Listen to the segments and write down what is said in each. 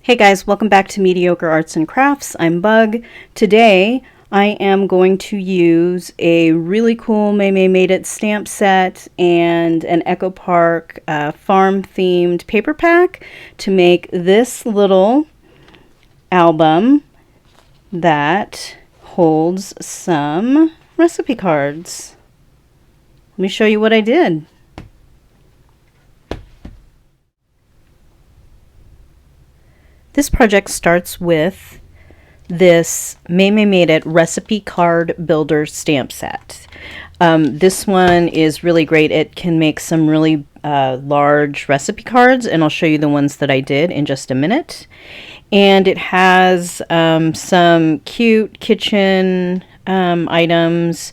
Hey guys, welcome back to Mediocre Arts and Crafts. I'm Bug. Today I am going to use a really cool Maymay Made It stamp set and an Echo Park farm themed paper pack to make this little album that holds some recipe cards. Let me show you what I did. This project starts with this Maymay Made It recipe card builder stamp set. This one is really great. It can make some really large recipe cards, and I'll show you the ones that I did in just a minute. And it has some cute kitchen items,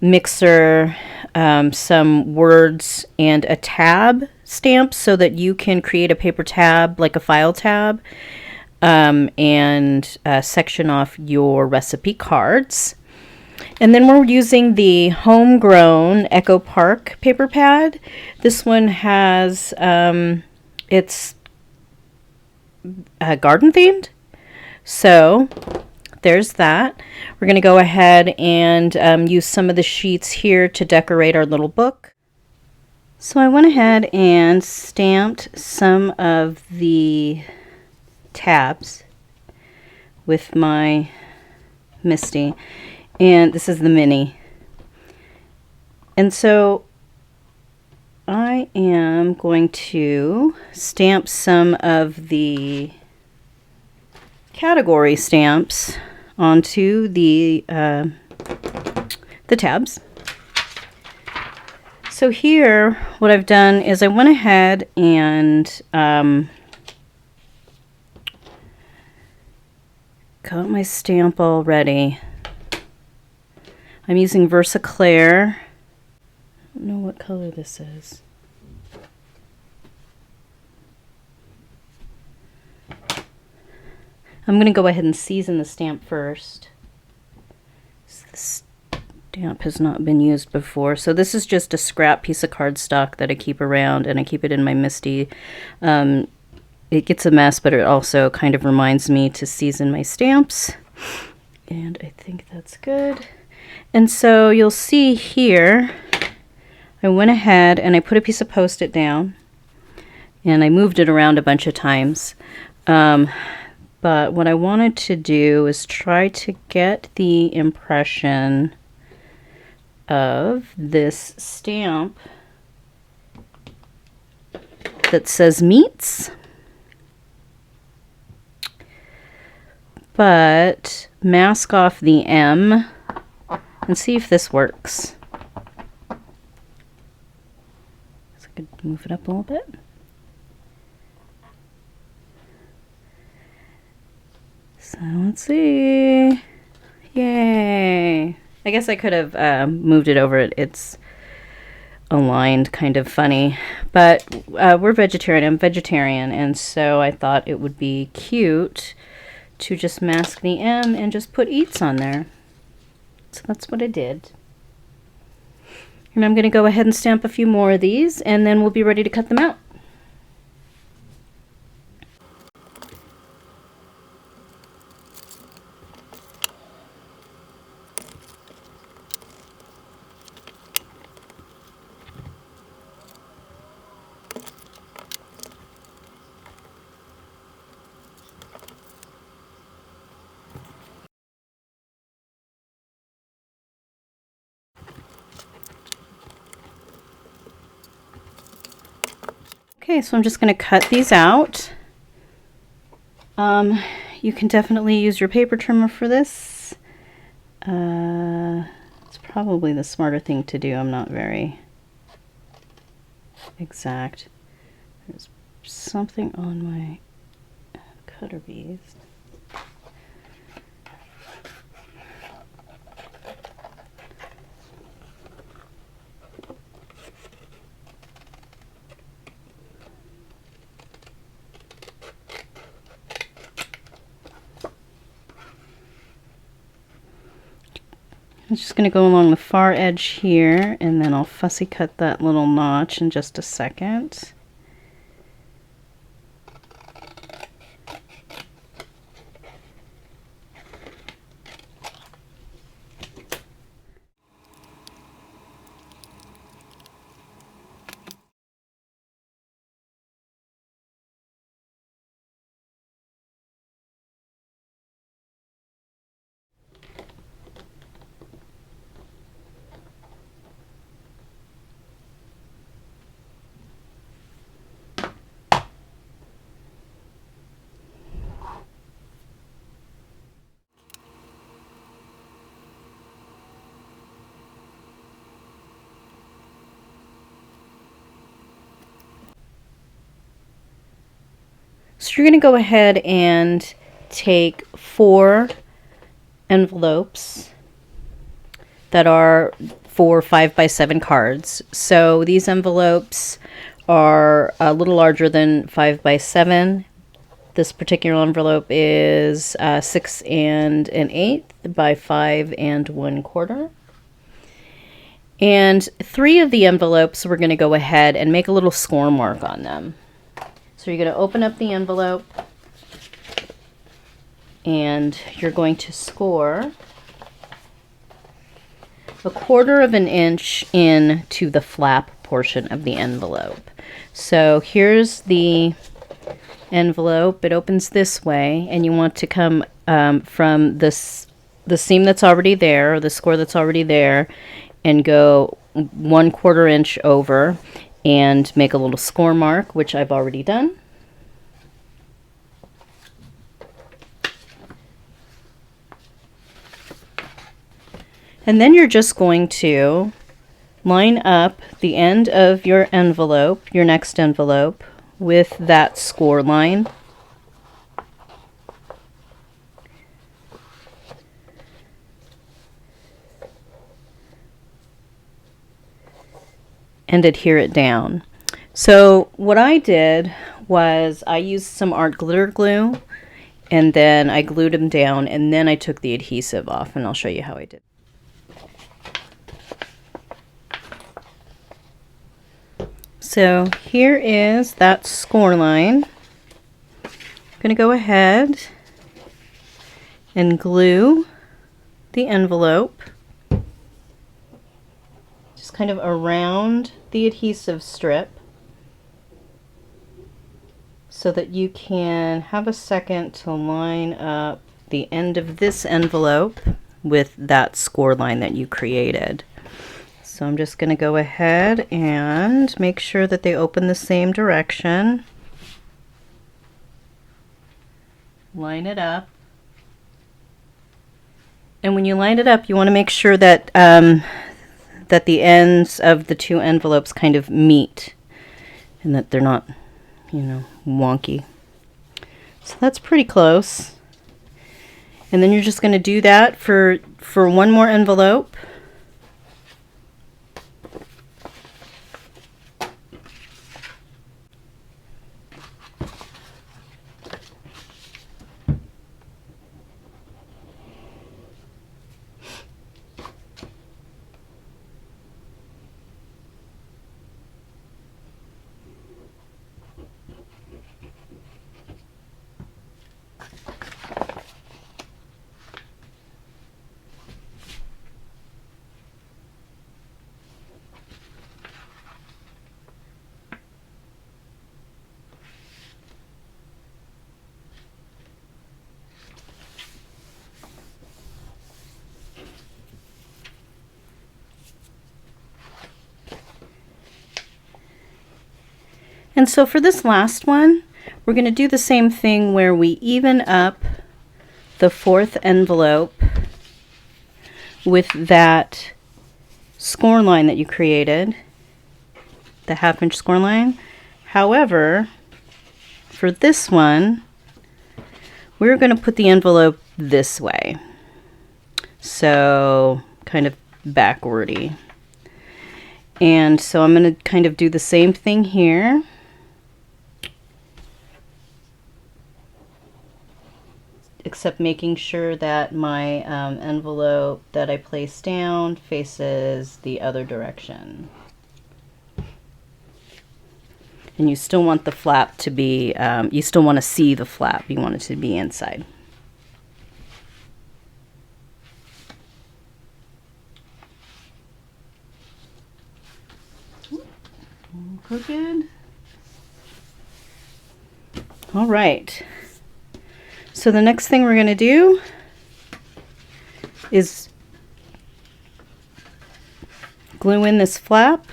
mixer, some words, and a tab stamp so that you can create a paper tab like a file tab and section off your recipe cards. And then we're using the Homegrown Echo Park paper pad. This one has it's garden themed, so there's that. We're going to go ahead and use some of the sheets here to decorate our little book. So I went ahead and stamped some of the tabs with my Misty, and this is the mini. And so I am going to stamp some of the category stamps onto the tabs. So here, what I've done is I went ahead and got my stamp all ready. I'm using Versaclear. I don't know what color this is. I'm going to go ahead and season the stamp first. This stamp has not been used before. So this is just a scrap piece of cardstock that I keep around, and I keep it in my Misty. It gets a mess, but it also kind of reminds me to season my stamps. And I think that's good. And so you'll see here, I went ahead and I put a piece of Post-it down, and I moved it around a bunch of times. But what I wanted to do is try to get the impression of this stamp that says meats, but mask off the M and see if this works. So I could move it up a little bit. So let's see. Yay! I guess I could have moved it over. It's aligned kind of funny, but we're vegetarian. I'm vegetarian, and so I thought it would be cute to just mask the M and just put eats on there. So that's what I did. And I'm going to go ahead and stamp a few more of these, and then we'll be ready to cut them out. Okay, so I'm just going to cut these out. You can definitely use your paper trimmer for this. It's probably the smarter thing to do. I'm not very exact. There's something on my cutter beads. I'm just going to go along the far edge here, and then I'll fussy cut that little notch in just a second. So you're going to go ahead and take 4 envelopes that are for 5x7 cards. So these envelopes are a little larger than 5x7. This particular envelope is 6 1/8 by 5 1/4. And 3 of the envelopes, we're going to go ahead and make a little score mark on them. So you're going to open up the envelope and you're going to score 1/4 of an inch into the flap portion of the envelope. So here's the envelope. It opens this way, and you want to come from the seam that's already there, or the score that's already there, and go 1/4 inch over and make a little score mark, which I've already done. And then you're just going to line up the end of your envelope, your next envelope, with that score line. And adhere it down. So what I did was I used some art glitter glue, and then I glued them down, and then I took the adhesive off, and I'll show you how I did. So here is that score line. I'm going to go ahead and glue the envelope just kind of around the adhesive strip so that you can have a second to line up the end of this envelope with that score line that you created. So I'm just going to go ahead and make sure that they open the same direction. Line it up. And when you line it up, you want to make sure that that the ends of the 2 envelopes kind of meet and that they're not, you know, wonky. So that's pretty close. And then you're just going to do that for one more envelope. And so for this last one, we're going to do the same thing where we even up the 4th envelope with that score line that you created, the 1/2 inch score line. However, for this one, we're going to put the envelope this way. So kind of backwardy. And so I'm going to kind of do the same thing here. Except making sure that my envelope that I place down faces the other direction. And you still want the flap to be, you still want to see the flap. You want it to be inside. Crooked. All right. So the next thing we're going to do is glue in this flap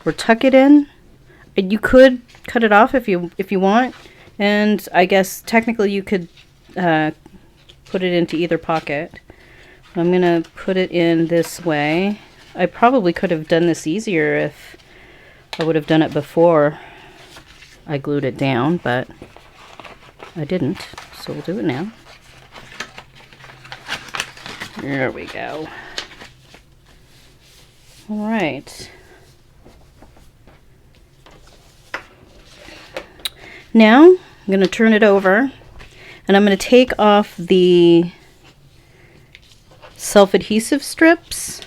or tuck it in. You could cut it off if you want, and I guess technically you could put it into either pocket. I'm going to put it in this way. I probably could have done this easier if I would have done it before. I glued it down, but I didn't, so we'll do it now. There we go. All right. Now I'm going to turn it over, and I'm going to take off the self-adhesive strips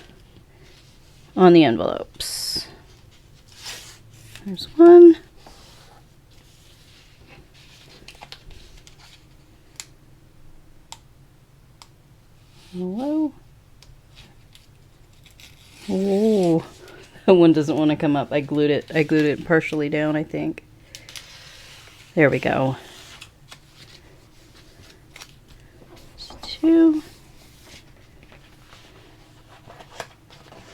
on the envelopes. There's one. Hello. Oh, that one doesn't want to come up. I glued it partially down, I think. There we go. There's 2.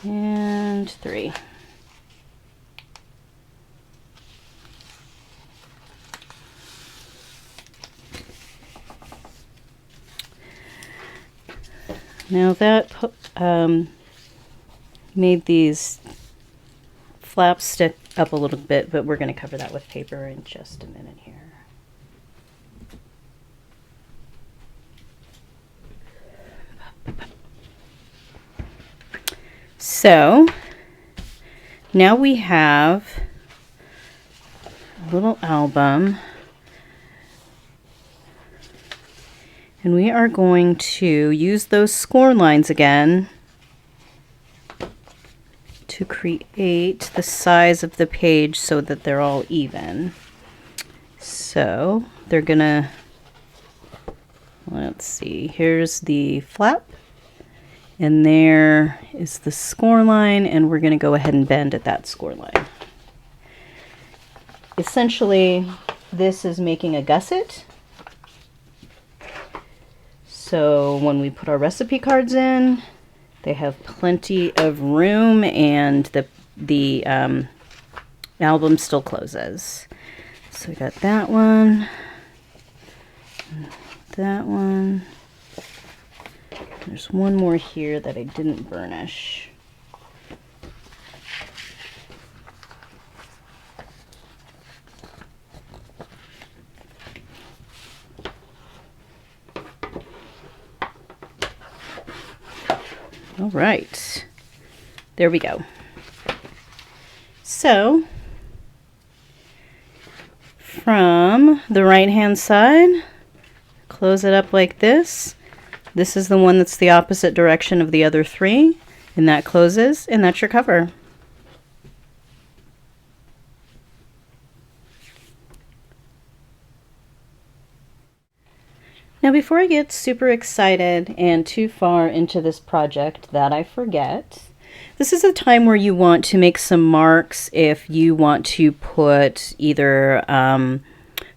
And 3. Now that made these flaps stick up a little bit, but we're going to cover that with paper in just a minute here. So now we have a little album, and we are going to use those score lines again to create the size of the page so that they're all even. So they're gonna, let's see, here's the flap, and there is the score line, and we're gonna go ahead and bend at that score line. Essentially, this is making a gusset. So when we put our recipe cards in, they have plenty of room, and the album still closes. So we got that one, that one. There's one more here that I didn't burnish. All right, there we go. So from the right hand side, close it up like this. This is the one that's the opposite direction of the other 3, and that closes, and that's your cover. Now, before I get super excited and too far into this project that I forget, this is a time where you want to make some marks if you want to put either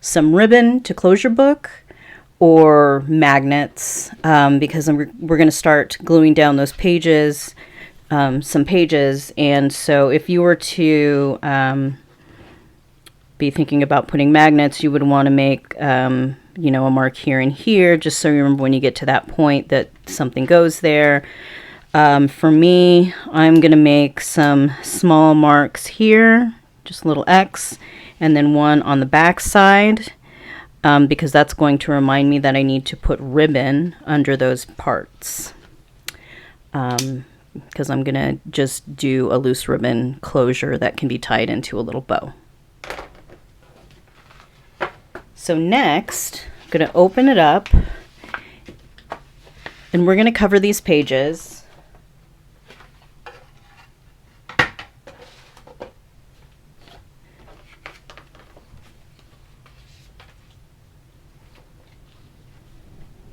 some ribbon to close your book or magnets, because we're going to start gluing down those pages, some pages. And so if you were to be thinking about putting magnets, you would want to make you know, a mark here and here, just so you remember when you get to that point that something goes there. For me, I'm going to make some small marks here, just a little X, and then one on the back side, because that's going to remind me that I need to put ribbon under those parts, because I'm going to just do a loose ribbon closure that can be tied into a little bow. So next, I'm going to open it up, and we're going to cover these pages.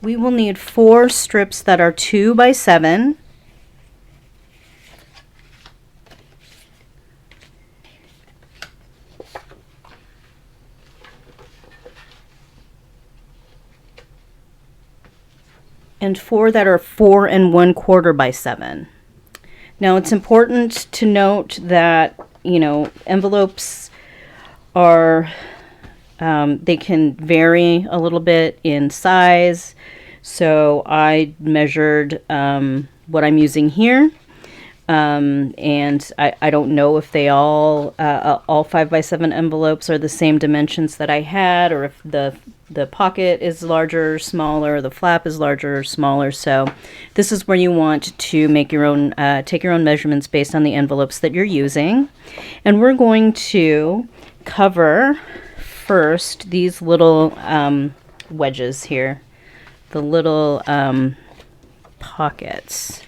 We will need 4 strips that are 2 by 7. And 4 that are 4 1/4 by 7. Now it's important to note that, you know, envelopes are, they can vary a little bit in size. So I measured what I'm using here. And I don't know if they all 5x7 envelopes are the same dimensions that I had, or if the pocket is larger or smaller, the flap is larger or smaller. So this is where you want to make your own, take your own measurements based on the envelopes that you're using. And we're going to cover first these little wedges here, the little pockets.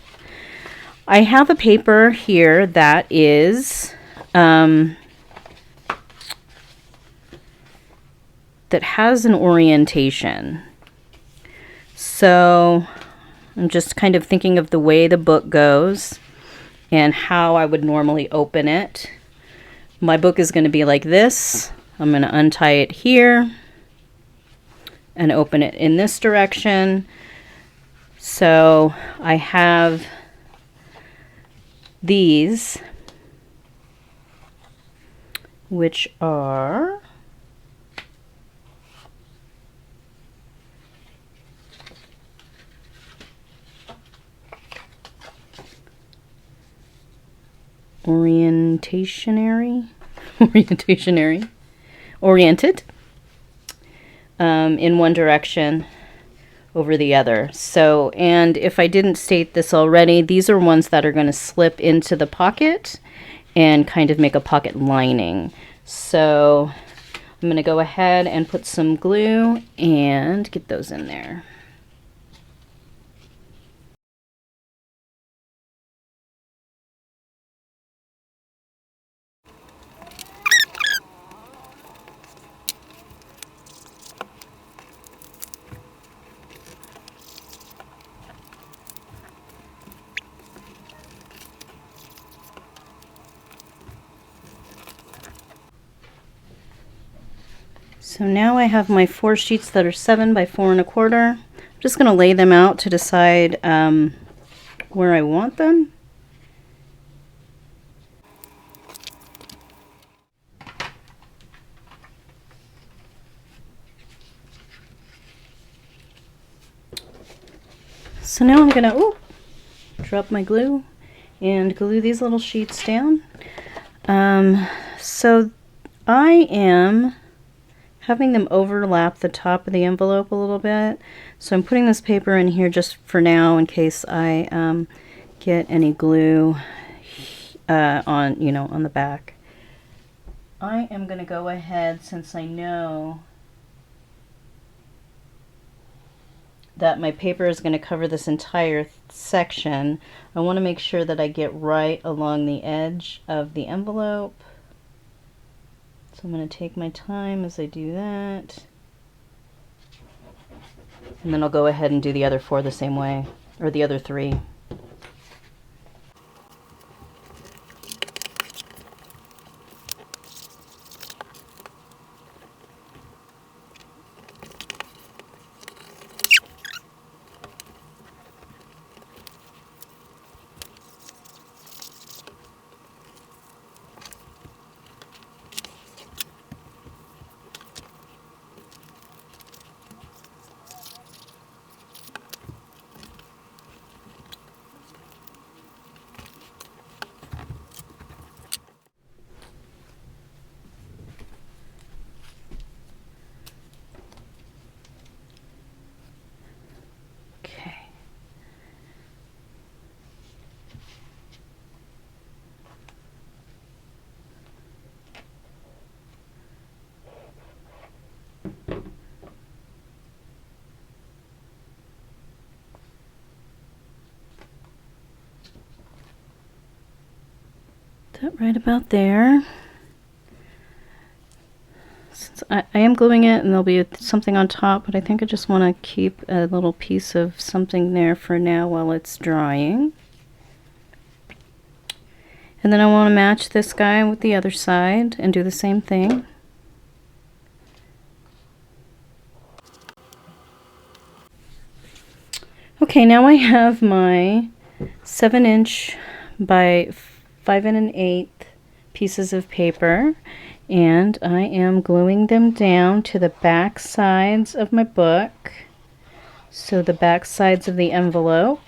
I have a paper here that is that has an orientation. So I'm just kind of thinking of the way the book goes and how I would normally open it. My book is going to be like this. I'm going to untie it here and open it in this direction. So I have these, which are oriented in one direction over the other. So, and if I didn't state this already, these are ones that are going to slip into the pocket and kind of make a pocket lining. So I'm going to go ahead and put some glue and get those in there. So now I have my 4 sheets that are 7 by 4 1/4. I'm just going to lay them out to decide where I want them. So now I'm going to drop my glue and glue these little sheets down. So I am having them overlap the top of the envelope a little bit. So I'm putting this paper in here just for now in case I get any glue on the back. I am going to go ahead, since I know that my paper is going to cover this entire section, I want to make sure that I get right along the edge of the envelope. So I'm going to take my time as I do that. And then I'll go ahead and do the other 4 the same way, or the other 3. That right about there. Since I am gluing it and there'll be something on top, but I think I just want to keep a little piece of something there for now while it's drying. And then I want to match this guy with the other side and do the same thing. Okay, now I have my 7" by 5 1/8 pieces of paper, and I am gluing them down to the back sides of my book. So the back sides of the envelope.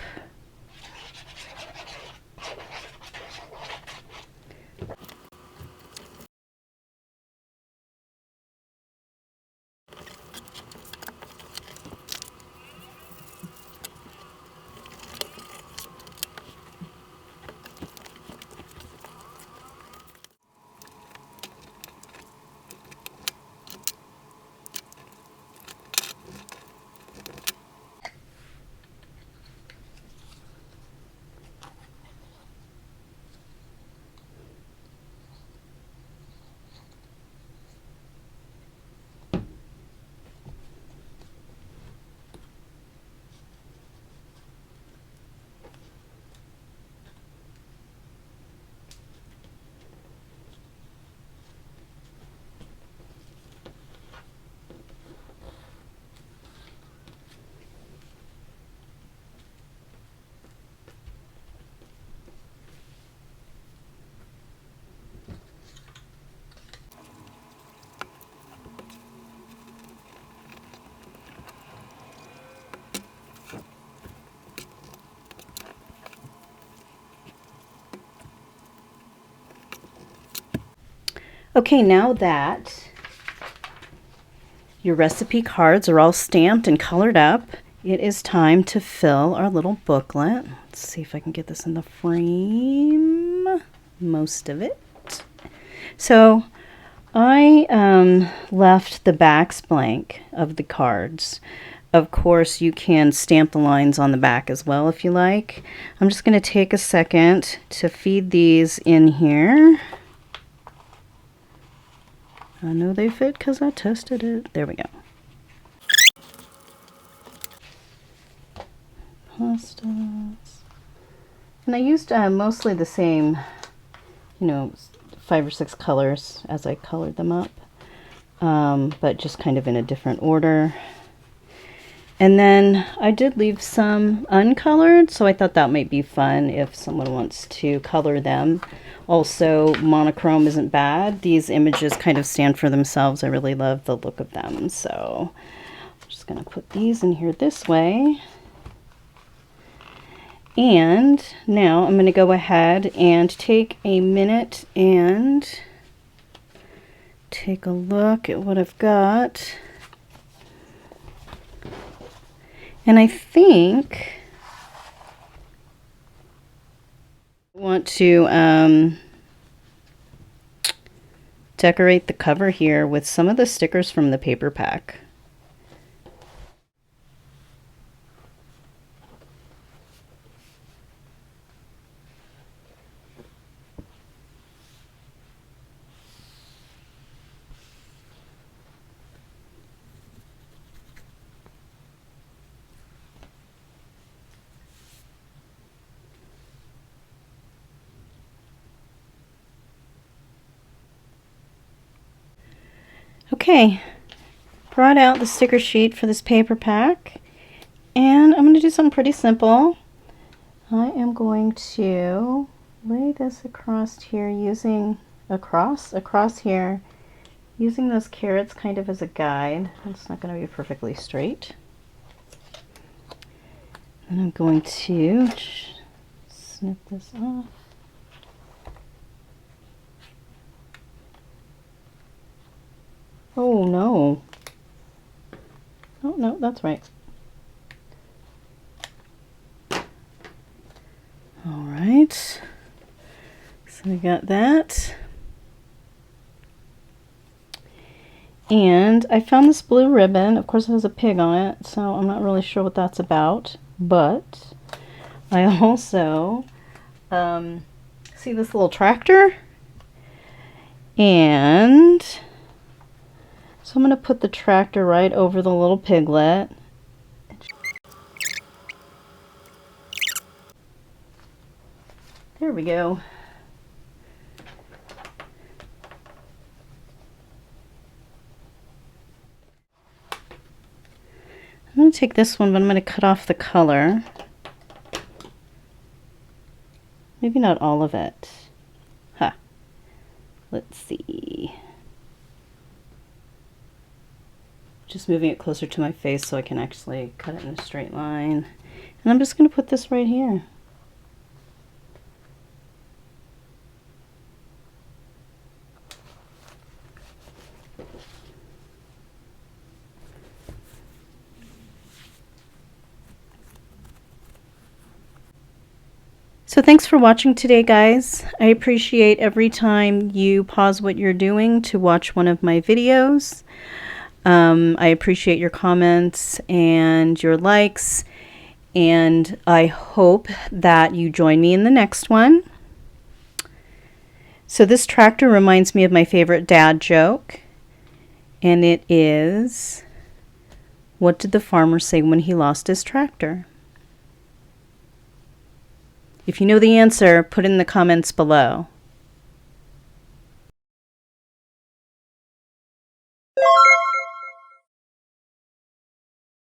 Okay, now that your recipe cards are all stamped and colored up, it is time to fill our little booklet. Let's see if I can get this in the frame. Most of it. So I left the backs blank of the cards. Of course, you can stamp the lines on the back as well if you like. I'm just going to take a second to feed these in here. I know they fit because I tested it. There we go. Pastas. And I used mostly the same, 5 or 6 colors as I colored them up, but just kind of in a different order. And then I did leave some uncolored, so I thought that might be fun if someone wants to color them. Also, monochrome isn't bad. These images kind of stand for themselves. I really love the look of them, so I'm just going to put these in here this way. And now I'm going to go ahead and take a minute and take a look at what I've got. And I think I want to decorate the cover here with some of the stickers from the paper pack. Okay, brought out the sticker sheet for this paper pack, and I'm going to do something pretty simple. I am going to lay this across here using across here, using those carrots kind of as a guide. It's not going to be perfectly straight. And I'm going to snip this off. Oh no. Oh no, that's right. All right. So we got that. And I found this blue ribbon. Of course it has a pig on it, so I'm not really sure what that's about. But I also see this little tractor. And so I'm going to put the tractor right over the little piglet. There we go. I'm going to take this one, but I'm going to cut off the color. Maybe not all of it. Huh. Let's see. Just moving it closer to my face so I can actually cut it in a straight line. And I'm just going to put this right here. So thanks for watching today, guys. I appreciate every time you pause what you're doing to watch one of my videos. I appreciate your comments and your likes, and I hope that you join me in the next one. So this tractor reminds me of my favorite dad joke, and it is, what did the farmer say when he lost his tractor? If you know the answer, put it in the comments below.